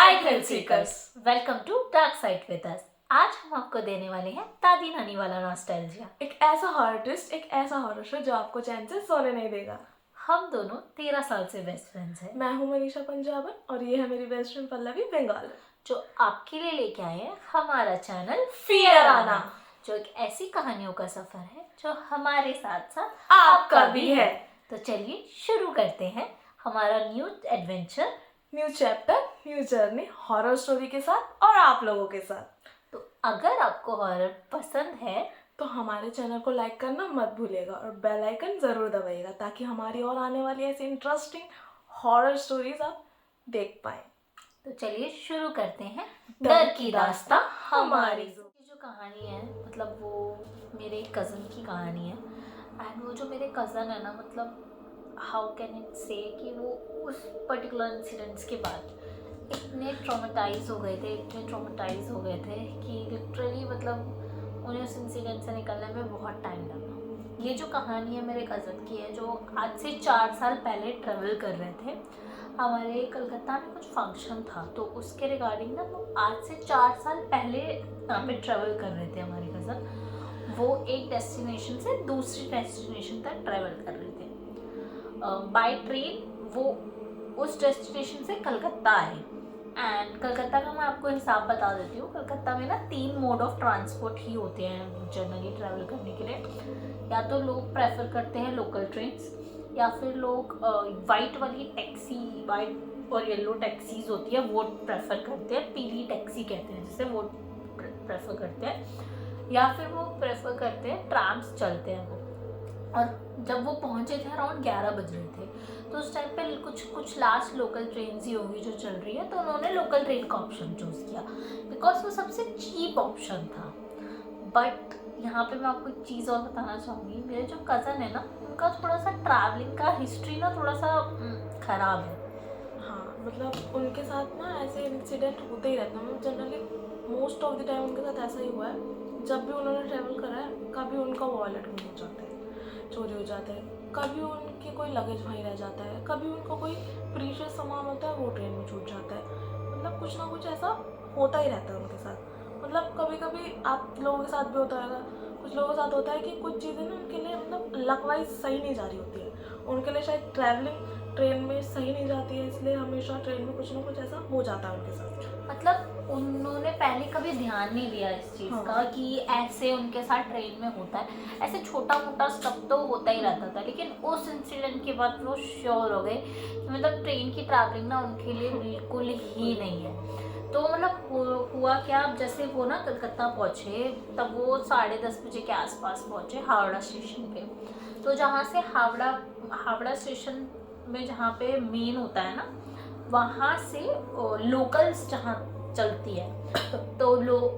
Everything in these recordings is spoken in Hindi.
Hi thrill seekers, welcome to dark side with us. आज हम आपको देने वाले हैं दादी नानी वाला नॉस्टैल्जिया। एक ऐसा हॉरर ट्विस्ट, एक ऐसा हॉरर शो जो आपको चैन से सोने नहीं देगा। हम दोनों 13 साल से बेस्ट फ्रेंड्स हैं। मैं हूँ मनीषा पंजाबन और ये है मेरी बेस्ट फ्रेंड पल्लवी बंगाल, जो आपके लिए लेके आए हैं हमारा चैनल फियर आना, जो एक ऐसी कहानियों का सफर है जो हमारे साथ साथ आपका भी है। तो चलिए शुरू करते हैं हमारा new adventure, new chapter, new journey, horror story के साथ और आप लोगों के साथ। तो अगर आपको हॉरर पसंद है तो हमारे चैनल को लाइक करना मत भूलिएगा और बेल आइकन जरूर दबाइएगा ताकि हमारी और आने वाली ऐसी इंटरेस्टिंग हॉरर स्टोरीज आप देख पाए। तो चलिए शुरू करते हैं डर की दास्तां हमारी। ये जो कहानी है मतलब वो मेरे कज़न की कहानी है। एंड वो जो मेरे कज़न है ना, मतलब हाउ कैन इट से कि वो उस पर्टिकुलर इंसिडेंट्स के बाद इतने ट्रॉमेटाइज हो गए थे कि लिटरली मतलब उन्हें उस इंसिडेंट से निकलने में बहुत टाइम लगा। ये जो कहानी है मेरे कज़न की है, जो आज से 4 साल पहले ट्रेवल कर रहे थे। हमारे कलकत्ता में कुछ फंक्शन था, तो उसके रिगार्डिंग ना वो आज से 4 साल पहले यहाँ पे ट्रेवल कर रहे थे हमारे कज़न। वो एक डेस्टिनेशन से दूसरी डेस्टिनेशन तक ट्रेवल कर रहे थे बाय ट्रेन। वो उस डेस्टिनेशन से कलकत्ता आए। एंड कलकत्ता का मैं आपको हिसाब बता देती हूँ। कलकत्ता में ना 3 मोड ऑफ ट्रांसपोर्ट ही होते हैं जनरली ट्रैवल करने के लिए। या तो लोग प्रेफर करते हैं लोकल ट्रेन्स, या फिर लोग वाइट वाली टैक्सी, वाइट और येलो टैक्सीज होती है वो प्रेफर करते हैं, पीली टैक्सी कहते हैं जिसे, वो प्रेफर करते हैं। या फिर वो प्रेफर करते हैं ट्राम्स चलते हैं वो। और जब वो पहुंचे थे अराउंड 11 बज रहे थे, तो उस टाइम पे कुछ लास्ट लोकल ट्रेन ही होंगी जो चल रही है, तो उन्होंने लोकल ट्रेन का ऑप्शन चूज़ किया बिकॉज वो सबसे चीप ऑप्शन था। बट यहाँ पे मैं आपको एक चीज़ और बताना चाहूँगी। मेरे जो कज़न है ना, उनका थोड़ा सा ट्रैवलिंग का हिस्ट्री ना थोड़ा सा ख़राब है। हाँ, मतलब उनके साथ ना ऐसे इंसिडेंट होते ही रहते हैं। मतलब generally most of the time उनके साथ ऐसा ही हुआ है। जब भी उन्होंने ट्रैवल करा है, कभी उनका वॉलेट गुम हो जाता है, चोरी हो जाता है, कभी उनके कोई लगेज वहीं रह जाता है, कभी उनका कोई प्रीशियस सामान होता है वो ट्रेन में छूट जाता है। मतलब कुछ ना कुछ ऐसा होता ही रहता है उनके साथ। मतलब कभी कभी आप लोगों के साथ भी होता है, कुछ लोगों के साथ होता है कि कुछ चीज़ें ना उनके लिए मतलब लक वाइज सही नहीं जा रही होती है। उनके लिए शायद ट्रैवलिंग ट्रेन में सही नहीं जाती है, इसलिए हमेशा ट्रेन में कुछ ना कुछ ऐसा हो जाता है उनके साथ। मतलब उन्होंने पहले कभी ध्यान नहीं दिया इस चीज़ का कि ऐसे उनके साथ ट्रेन में होता है। ऐसे छोटा मोटा स्टफ तो होता ही रहता था, लेकिन उस इंसिडेंट के बाद वो श्योर हो गए कि मतलब ट्रेन की ट्रैवलिंग ना उनके लिए बिल्कुल ही नहीं है। तो मतलब हुआ क्या, अब जैसे वो ना कलकत्ता पहुँचे, तब वो 10:30 बजे के आसपास पहुँचे हावड़ा स्टेशन पे। तो जहाँ से हावड़ा स्टेशन में जहाँ पे मेन होता है ना, वहाँ से लोकल्स जहाँ चलती है तो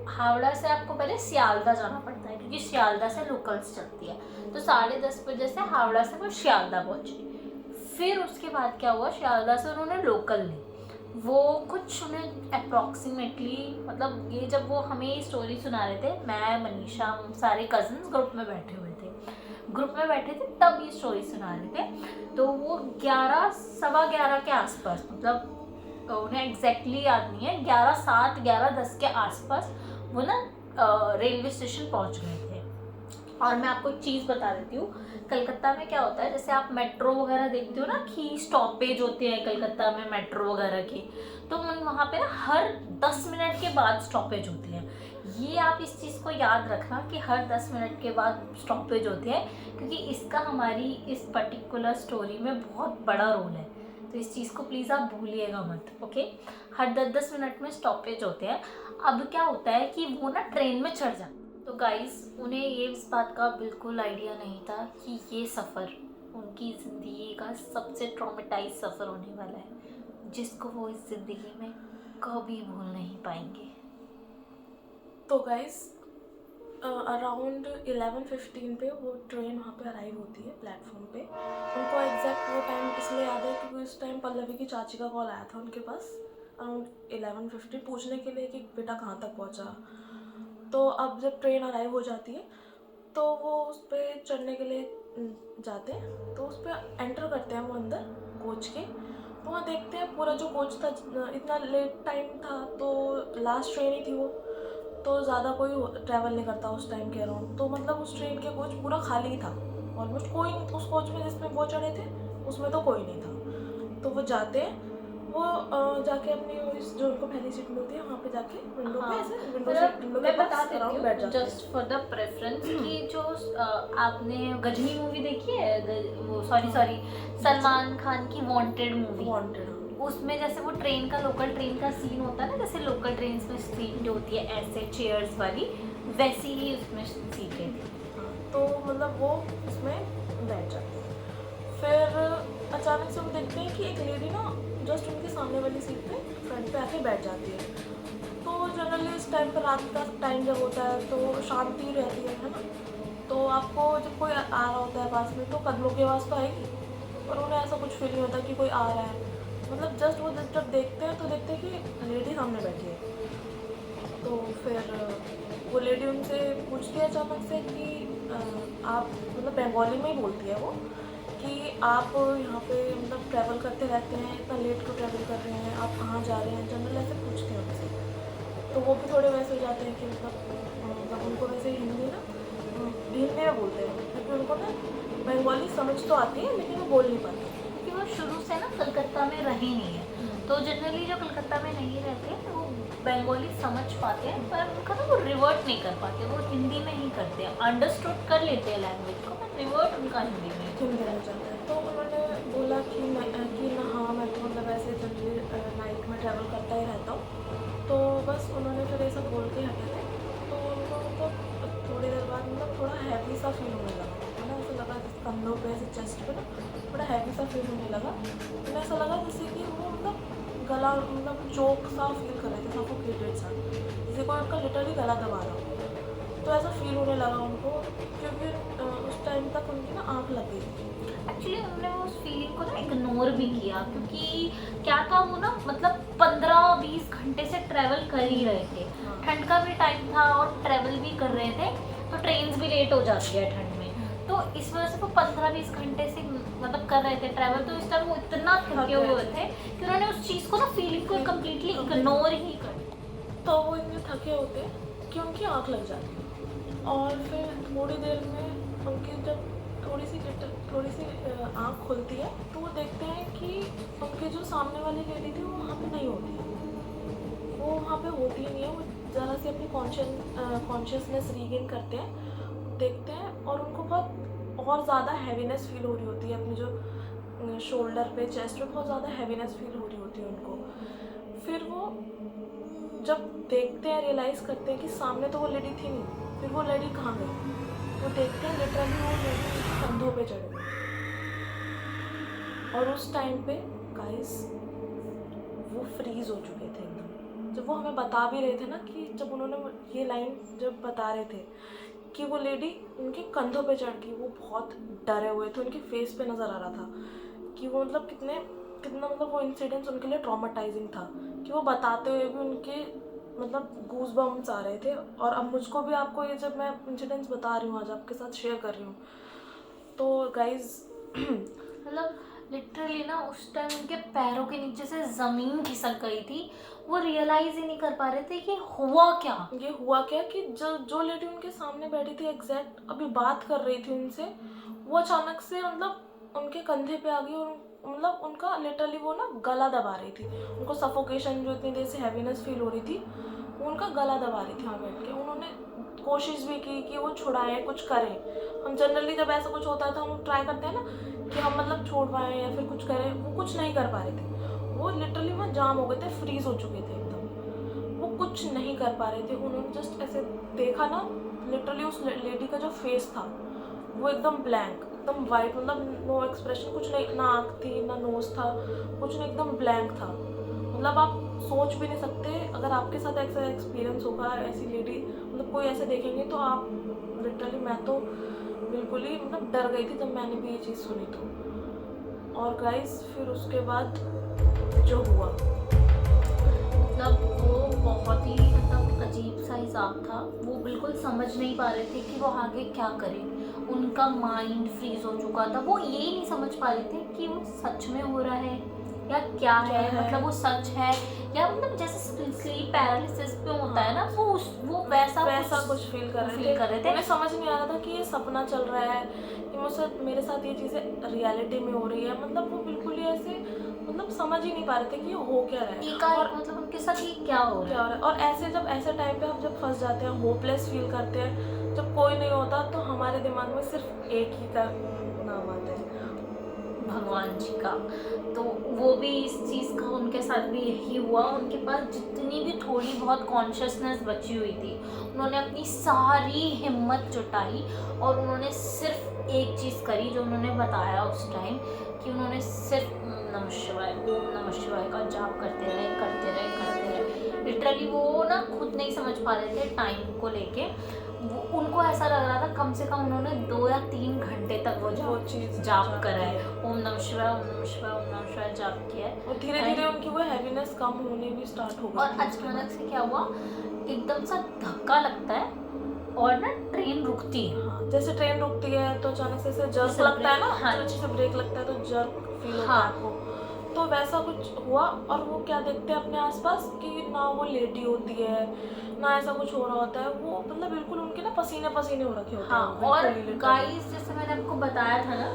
हावड़ा से आपको पहले सियालदा जाना पड़ता है, क्योंकि सियालदा से लोकल्स चलती है। तो 10:30 बजे से हावड़ा से वो सियालदा पहुँचे। फिर उसके बाद क्या हुआ, सियालदा से उन्होंने लोकल ली। वो कुछ उन्हें अप्रॉक्सीमेटली, मतलब ये जब वो हमें स्टोरी सुना रहे थे, मैं मनीषा सारे कजन्स ग्रुप में बैठे थे तब ये स्टोरी सुना रहे थे। तो वो 11 सवा 11 के आसपास, मतलब उन्हें एग्जैक्टली याद नहीं है, 11:07 11:10 के आसपास वो ना रेलवे स्टेशन पहुंच गए थे। और मैं आपको एक चीज़ बता देती हूँ, कलकत्ता में क्या होता है, जैसे आप मेट्रो वगैरह देखते हो ना कि स्टॉपेज होते हैं कलकत्ता में मेट्रो वगैरह के, तो वहाँ पे ना हर 10 मिनट के बाद स्टॉपेज होती है। ये आप इस चीज़ को याद रखना कि हर 10 मिनट के बाद स्टॉपेज होती है, क्योंकि इसका हमारी इस पर्टिकुलर स्टोरी में बहुत बड़ा रोल है। तो इस चीज़ को प्लीज़ आप भूलिएगा मत, ओके। हर 10-10 मिनट में स्टॉपेज होते हैं। अब क्या होता है कि वो ना ट्रेन में चढ़ जाते। तो गाइस, उन्हें ये इस बात का बिल्कुल आइडिया नहीं था कि ये सफ़र उनकी ज़िंदगी का सबसे ट्रॉमेटाइज सफ़र होने वाला है, जिसको वो इस ज़िंदगी में कभी भूल नहीं पाएंगे। तो गाइस, अराउंड 11:15 पे वो ट्रेन वहाँ पे अराइव होती है प्लेटफॉर्म पे। उनको एग्जैक्ट वो टाइम इसलिए याद है क्योंकि उस टाइम पल्लवी की चाची का कॉल आया था उनके पास अराउंड 11:15 पूछने के लिए कि बेटा कहाँ तक पहुँचा। तो अब जब ट्रेन अराइव हो जाती है तो वो उस पर चढ़ने के लिए जाते हैं, तो उस पर एंटर करते हैं वो अंदर कोच के। वहाँ देखते हैं पूरा जो कोच था, इतना लेट टाइम था तो लास्ट ट्रेन ही थी वो, तो ज़्यादा कोई ट्रैवल नहीं करता उस टाइम के अराउंड, तो मतलब उस ट्रेन के कोच पूरा खाली ही था ऑलमोस्ट, कोई उस कोच में जिसमें वो चढ़े थे उसमें तो कोई नहीं था। तो वो जाते हैं, वो जाके अपनी इस जो उनको पहली सीट मिलती है वहाँ पे जाके विंडो पे ऐसे विंडो से विंडो के पास अराउंड बैठ जाते हैं। जस्ट फॉर द प्रेफरेंस कि जो आपने गजनी मूवी देखी है, वो सॉरी सलमान खान की वांटेड मूवी, वांटेड, उसमें जैसे वो ट्रेन का लोकल ट्रेन का सीन होता है ना, जैसे लोकल ट्रेन में सीट जो होती है ऐसे चेयर्स वाली, वैसी ही उसमें सीटें थी। तो मतलब वो उसमें बैठ जाते हैं। फिर अचानक से हम देखते हैं कि एक लेडी ना जस्ट उनके सामने वाली सीट पे फ्रंट पे आके बैठ जाती है। तो जनरली इस टाइम पर रात का टाइम जब होता है तो शांति रहती है ना, तो आपको जब कोई आ रहा होता है पास में तो कदमों की आवाज़ तो आएगी, और उन्हें ऐसा कुछ फील नहीं होता कि कोई आ रहा है, मतलब जस्ट वो जब देखते हैं तो देखते हैं कि लेडी सामने बैठी है। तो फिर वो लेडी उनसे पूछती है अचानक से कि आप, मतलब बंगाली में ही बोलती है वो, कि आप यहाँ पे मतलब ट्रैवल करते रहते हैं, इतना लेट क्यों ट्रैवल कर रहे हैं, आप कहाँ जा रहे हैं, जनरल ऐसे पूछते हैं उनसे। तो वो भी थोड़े वैसे हो जाते हैं कि मतलब उनको वैसे हिंदी ना हिंदी में बोलते हैं, क्योंकि उनको ना बंगाली समझ तो आती है लेकिन वो बोल नहीं पाते, क्योंकि वो शुरू से ना कलकत्ता में रहे नहीं है, तो जनरली जो कलकत्ता में नहीं रहते वो बंगाली समझ पाते हैं, पर उनका ना वो रिवर्ट नहीं कर पाते, वो हिंदी में ही करते हैं, अंडरस्टूड कर लेते हैं लैंग्वेज को, पर रिवर्ट उनका हिंदी में जाता है। तो उन्होंने बोला कि ना हाँ मैं तो मतलब ऐसे जनरली नाइट में ट्रैवल करता ही रहता हूँ। तो बस उन्होंने फिर ये सब बोल के हटे थे। तो उनको मतलब थोड़ी देर बाद मतलब थोड़ा हैवी सा फील होने लगा, है ना, ऐसा लगा जैसे कंधों पे ऐसे चेस्ट पे ना थोड़ा हैवी सा फील होने लगा। उन्हें ऐसा लगा जैसे कि वो मतलब गला मतलब चोक सा फील कर रहे थे, सफोकेटेड सा, जैसे कोई उनका लिटरली गला दबा रहा हो। तो ऐसा फील होने लगा उनको, क्योंकि उस टाइम तक उनकी ना आँख लग गई थी। एक्चुअली उन्होंने उस फीलिंग को ना इग्नोर भी किया, क्योंकि क्या था वो ना मतलब 15-20 घंटे से ट्रैवल कर ही रहे थे, ठंड का भी टाइम था और ट्रैवल भी कर रहे थे, तो ट्रेन्स भी लेट हो जाती है ठंड में, तो इस वजह से वो 15-20 घंटे से मतलब कर रहे थे ट्रैवल, तो इस टाइम वो इतना थके हुए थे कि उन्होंने उस चीज़ को ना फीलिंग को कम्प्लीटली इग्नोर ही कर दिया। तो वो इतने थके होते कि उनकी आँख लग जाती, और फिर थोड़ी देर में उनकी जब थोड़ी सी आँख खुलती है तो वो देखते हैं कि उनके जो सामने वाली लेडी थी वो वहाँ पे नहीं होती है, वो वहाँ पे होती ही नहीं है। वो ज़रा सी अपनी कॉन्शियसनेस रीगेन करते हैं, देखते हैं, और उनको बहुत और ज़्यादा हैवीनेस फील हो रही होती है, अपनी जो शोल्डर पे चेस्ट पे बहुत ज़्यादा हैवीनेस फील हो रही होती है उनको। फिर वो जब देखते हैं रियलाइज़ करते हैं कि सामने तो वो लेडी थी नहीं, फिर वो लेडी कहाँ गई, वो देखते हैं लिटरली वो लेडी कंधों पे चढ़ गई। और उस टाइम पे गाइस वो फ्रीज हो चुके थे एकदम। जब वो हमें बता भी रहे थे ना, कि जब उन्होंने ये लाइन जब बता रहे थे कि वो लेडी उनके कंधों पे चढ़ गई, वो बहुत डरे हुए थे, उनके फेस पे नज़र आ रहा था कि वो मतलब कितना मतलब वो इंसिडेंट्स उनके लिए ट्रॉमेटाइजिंग था, कि वो बताते हुए भी उनके मतलब गूज बम्स आ रहे थे। और अब मुझको भी आपको ये जब मैं इंसिडेंट्स बता रही हूँ आज आपके साथ शेयर कर रही हूँ, तो गाइज मतलब लिटरली ना उस टाइम उनके पैरों के नीचे से ज़मीन खिसक गई थी, वो रियलाइज़ ही नहीं कर पा रहे थे कि हुआ क्या, ये हुआ क्या कि जो लेडी उनके सामने बैठी थी एग्जैक्ट अभी बात कर रही थी उनसे, वो अचानक से मतलब उनके कंधे पे आ गई, और मतलब उनका लिटरली वो ना गला दबा रही थी, उनको सफोकेशन जो इतनी देर से हैवीनेस फील हो रही थी वो उनका गला दबा रही थी वहाँ बैठ के। उन्होंने कोशिश भी की कि वो छुड़ाएं, कुछ करें। हम जनरली जब ऐसा कुछ होता है तो हम ट्राई करते हैं ना कि हम मतलब छोड़ पाएँ या फिर कुछ करें, वो कुछ नहीं कर पा रहे थे, वो लिटरली वहाँ जाम हो गए थे, फ्रीज हो चुके थे एकदम, वो कुछ नहीं कर पा रहे थे। उन्होंने जस्ट ऐसे देखा ना, लिटरली उस लेडी का जो फेस था वो एकदम ब्लैंक, एकदम वाइट, मतलब नो एक्सप्रेशन, कुछ नहीं, ना आँख थी ना नोज था, कुछ नहीं, एकदम ब्लैंक था। मतलब आप सोच भी नहीं सकते, अगर आपके साथ ऐसा एक्सपीरियंस होगा, ऐसी लेडी मतलब कोई ऐसे देखेंगे तो आप लिटरली, मैं तो बिल्कुल ही मतलब डर गई थी जब मैंने भी ये चीज़ सुनी तो। और गाइस फिर उसके बाद जो हुआ, मतलब वो बहुत ही मतलब अजीब सा हिसाब था, वो बिल्कुल समझ नहीं पा रहे थे कि वो आगे क्या करें, उनका माइंड फ्रीज हो चुका था, वो यही नहीं समझ पा रहे थे कि वो सच में हो रहा है या क्या है, है। मतलब वो सच है या मतलब जैसे स्लीप पैरालिसिस पे होता है ना, वो वैसा कुछ फील कर फील कर रहे थे। उन्हें समझ नहीं आ रहा था कि ये सपना चल रहा है कि मुझसे मेरे साथ ये चीज़ें रियलिटी में हो रही है। मतलब वो बिल्कुल ही ऐसे मतलब समझ ही नहीं पा रहे थे कि ये हो क्या रहा है और मतलब उनके साथ ये क्या हो रहा है। और ऐसे टाइम पे हम जब फंस जाते हैं, होपलेस फील करते हैं, जब कोई नहीं होता, तो हमारे दिमाग में सिर्फ एक ही का नाम आता है, भगवान जी का। तो वो भी इस चीज़ का उनके साथ भी यही हुआ। उनके पास जितनी भी थोड़ी बहुत कॉन्शियसनेस बची हुई थी, उन्होंने अपनी सारी हिम्मत जुटाई और उन्होंने सिर्फ एक चीज़ करी जो उन्होंने बताया उस टाइम, कि उन्होंने सिर्फ ओम नमः शिवाय का जाप करते रहे। लिटरली वो ना खुद नहीं समझ पा रहे थे टाइम को लेके। उनको ऐसा लग रहा था कम से कम उन्होंने 2 या 3 घंटे तक वो जाप करा है, ओम नमः शिवाय जाप किया है। और धीरे धीरे उनकी वो हैवीनेस कम होने भी स्टार्ट हो गई। और अचानक से क्या हुआ, एकदम सा धक्का लगता है और ना ट्रेन रुकती है। हाँ, जैसे ट्रेन रुकती है तो अचानक से जर्क लगता है ना, हाँ, जैसे ब्रेक लगता है तो जर्क फील होता हाँ, है आपको। तो वैसा कुछ हुआ और वो क्या देखते हैं अपने आसपास कि ना वो लेटी होती है, ना ऐसा कुछ हो रहा होता है। वो मतलब बिल्कुल उनके ना पसीने पसीने हो रखे होते हैं। हाँ। और गाइस जैसे मैंने आपको बताया था ना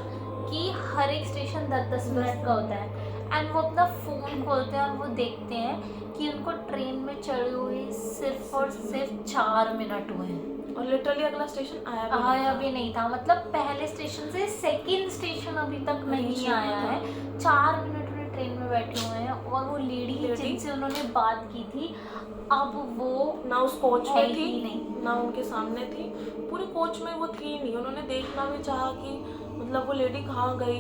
कि हर एक स्टेशन 10-10 मिनट का होता है, एंड वो अपना फ़ोन खोलते हैं और वो देखते हैं कि उनको ट्रेन में चढ़े हुए सिर्फ और सिर्फ 4 मिनट हुए हैं और लिटरली अगला स्टेशन आया भी नहीं था। मतलब पहले स्टेशन से सेकंड स्टेशन अभी तक नहीं आया है। 4 मिनट उन्हें ट्रेन में बैठे हुए हैं और वो लेडी जिनसे उन्होंने बात की थी, अब वो ना उस कोच में थी, नहीं, ना उनके सामने थी, पूरे कोच में वो थी नहीं। उन्होंने देखना भी चाहा कि मतलब वो लेडी कहाँ गई,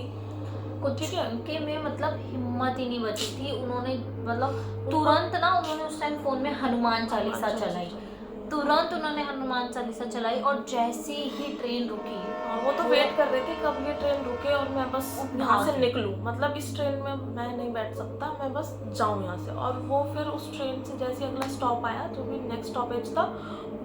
कुछ उनके में मतलब हिम्मत ही नहीं बची थी। उन्होंने मतलब तुरंत ना उन्होंने उस टाइम फ़ोन में हनुमान चालीसा चलाई, तुरंत उन्होंने हनुमान चालीसा चलाई और जैसे ही ट्रेन रुकी, वो तो वेट कर रहे थे कब ये ट्रेन रुके और मैं बस यहाँ से निकलूँ, मतलब इस ट्रेन में मैं नहीं बैठ सकता, मैं बस जाऊँ यहाँ से। और वो फिर उस ट्रेन से जैसे अगला स्टॉप आया, जो भी नेक्स्ट स्टॉपेज था,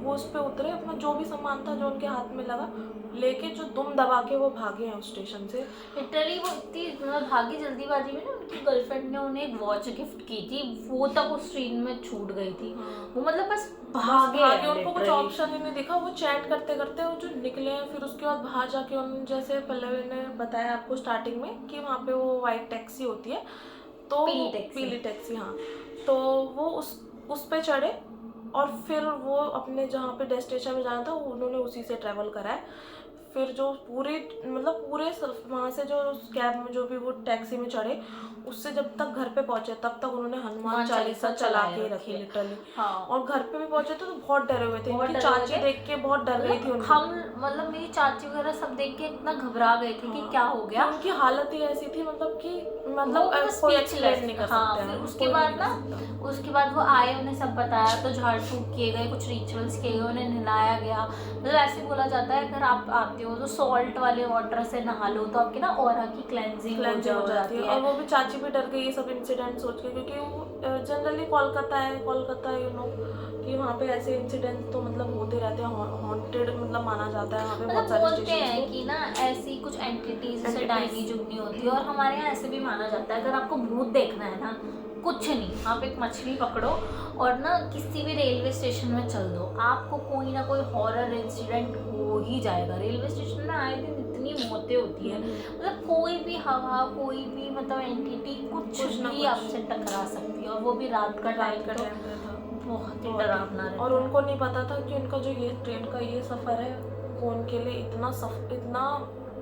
वो उस पर उतरे, अपना जो भी सामान था जो उनके हाथ में लगा लेके जो दुम दबा के वो भागे हैं उस स्टेशन से। लिटरली वो इतनी मतलब भागी जल्दीबाजी में ना, उनकी गर्लफ्रेंड ने उन्हें एक वॉच गिफ्ट की थी, वो तक उस ट्रेन में छूट गई थी। वो मतलब बस भागे उनको कुछ ऑप्शन ही नहीं दिखा। वो चैट करते करते वो जो निकले हैं, फिर उसके बाद बाहर जाके उन्होंने जैसे पल्लवी ने बताया आपको स्टार्टिंग में कि वहाँ पे वो वाइट टैक्सी होती है, तो पीली टैक्सी, हाँ, तो वो उस पे चढ़े और फिर वो अपने जहाँ पे डेस्टिनेशन में जाना था उन्होंने उसी से ट्रैवल करा है। फिर जो पूरे वहाँ से जो उस कैब में जो भी वो टैक्सी में चढ़े, उससे जब तक घर पे पहुँचे तब तक उन्होंने हनुमान चालीसा चला के रखी लिटरली। हाँ। और घर पे भी पहुँचे तो बहुत डरे हुए थे। उनकी चाची देख के बहुत डर गई थी। हम मतलब मेरी चाची वगैरह सब देख के इतना घबरा गए थे कि क्या हो गया। उनकी हालत ही ऐसी थी मतलब कि कोई एक्सप्लेन नहीं कर सकते। फिर उसके बाद वो आए, उन्हें सब बताया, तो झाड़ फूक किए गए, कुछ रिचुअल्स किए गए, उन्हें नहलाया गया। मतलब ऐसे बोला जाता है अगर आप आते हो तो सॉल्ट वाले वाटर से नहा लो तो आपकी ना ऑरा की क्लेंजिंग हो जाती है। और वो भी चाची भी डर गई ये सब इंसिडेंट सोच के, क्योंकि वो जनरली कोलकाता यू नो कि वहाँ पे ऐसे इंसिडेंट तो मतलब होते रहते हैं, हॉन्टेड मतलब माना जाता है वहाँ पे। बहुत सारे बोलते हैं कि ना ऐसी कुछ एंटिटीज जैसे डायनी जुगनी होती है, और हमारे यहाँ ऐसे भी माना जाता है अगर आपको भूत देखना है ना, कुछ नहीं, आप एक मछली पकड़ो और ना किसी भी रेलवे स्टेशन में चल दो, आपको कोई ना कोई हॉरर इंसिडेंट हो ही जाएगा। रेलवे स्टेशन में आए दिन इतनी मौतें होती है, मतलब कोई भी हवा, कोई भी मतलब एंटिटी कुछ भी आपसे टकरा सकती है, और वो भी रात का टाइम था, बहुत ही डरावना रहता। और उनको नहीं पता था कि उनका जो ये ट्रेन का ये सफ़र है वो उनके लिए इतना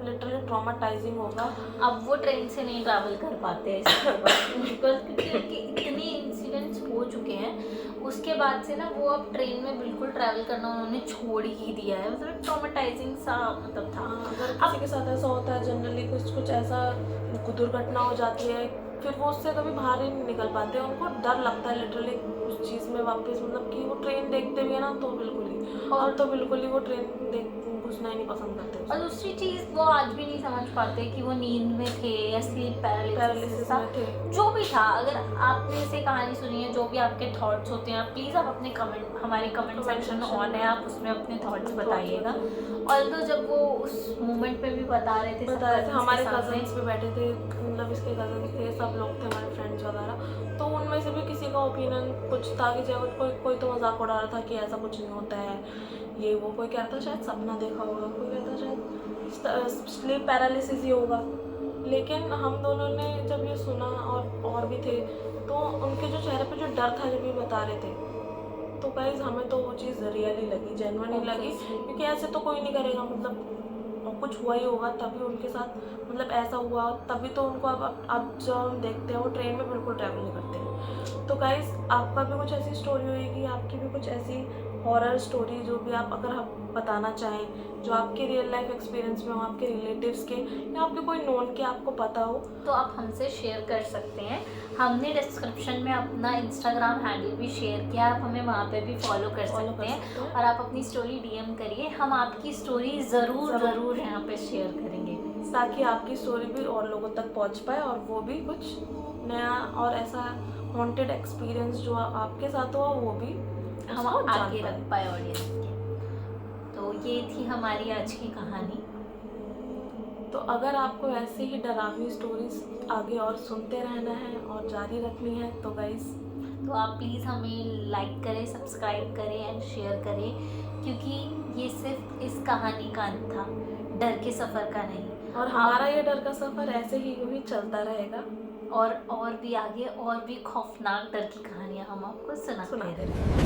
लिटरली ट्रॉमाटाइजिंग होगा। अब वो ट्रेन से नहीं ट्रैवल कर पाते हैं क्योंकि उनके इतने इंसिडेंट्स हो चुके हैं। उसके बाद से ना वो अब ट्रेन में बिल्कुल ट्रैवल करना उन्होंने छोड़ ही दिया है। मतलब ट्रॉमाटाइजिंग सा मतलब था। अगर किसी के साथ ऐसा होता है, जनरली कुछ ऐसा दुर्घटना हो जाती है, फिर वो उससे कभी बाहर ही नहीं निकल पाते। उनको डर लगता है लिटरली उस चीज़ में वापस, मतलब कि वो ट्रेन देखते भी है ना तो बिल्कुल ही, और तो बिल्कुल ही वो ट्रेन घुसना ही नहीं पसंद करते और दूसरी चीज़ वो आज भी नहीं समझ पाते कि वो नींद में थे या स्लीप पैरालिसिस था, में थे। जो भी था। अगर आपने इसे कहानी सुनी है, जो भी आपके थॉट्स होते हैं, प्लीज़ आप अपने कमेंट, हमारे कमेंट सेक्शन ऑन है, आप उसमें अपने थॉट्स बताइएगा। और तो जब वो उस मोमेंट पे भी बता रहे थे, हमारे कजन्स भी बैठे थे, मतलब इसके कजन्स थे, सब लोग थे हमारे फ्रेंड्स वगैरह, तो उनमें से भी किसी का ओपिनियन कुछ था कि जब कोई तो मजाक उड़ा रहा था कि ऐसा कुछ नहीं होता है, ये वो, कोई कहता शायद सपना देखा होगा, कोई कहता शायद स्लीप पैरालिसिस ही होगा। लेकिन हम दोनों ने जब ये सुना और भी थे, तो उनके जो चेहरे पे जो डर था जब ये बता रहे थे, तो गाइस हमें तो वो चीज़ रियली लगी, जेन्युइन ही लगी, क्योंकि ऐसे तो कोई नहीं करेगा, मतलब और कुछ हुआ ही होगा तभी उनके साथ, मतलब ऐसा हुआ तभी तो उनको अब जो हम देखते हैं वो ट्रेन में बिल्कुल ट्रैवल नहीं करते हैं। तो गाइस आपका भी कुछ ऐसी स्टोरी होगी, आपकी भी कुछ ऐसी हॉरर स्टोरी जो भी आप अगर आप बताना चाहें, जो आपके रियल लाइफ एक्सपीरियंस में हो, आपके रिलेटिव्स के या आपके कोई नोन के आपको पता हो, तो आप हमसे शेयर कर सकते हैं। हमने डिस्क्रिप्शन में अपना इंस्टाग्राम हैंडल भी शेयर किया, आप हमें वहाँ पे भी फॉलो कर सकते हैं और आप अपनी स्टोरी डीएम करिए, हम आपकी स्टोरी ज़रूर यहाँ पे शेयर करेंगे, ताकि आपकी स्टोरी भी और लोगों तक पहुँच पाए और वो भी कुछ नया और ऐसा हॉन्टेड एक्सपीरियंस जो आपके साथ हुआ वो भी हम आगे रख पाए ऑडियंस के। तो ये थी हमारी आज की कहानी। तो अगर आपको ऐसे ही डरावनी स्टोरीज आगे और सुनते रहना है और जारी रखनी है तो गाइस, तो आप प्लीज़ हमें लाइक करें, सब्सक्राइब करें एंड शेयर करें, क्योंकि ये सिर्फ इस कहानी का अंत था, डर के सफ़र का नहीं। और हमारा ये डर का सफ़र ऐसे ही यूँ ही चलता रहेगा और भी आगे और भी खौफनाक डर की कहानियाँ हम आपको सुनाते सुनाते रहेंगे।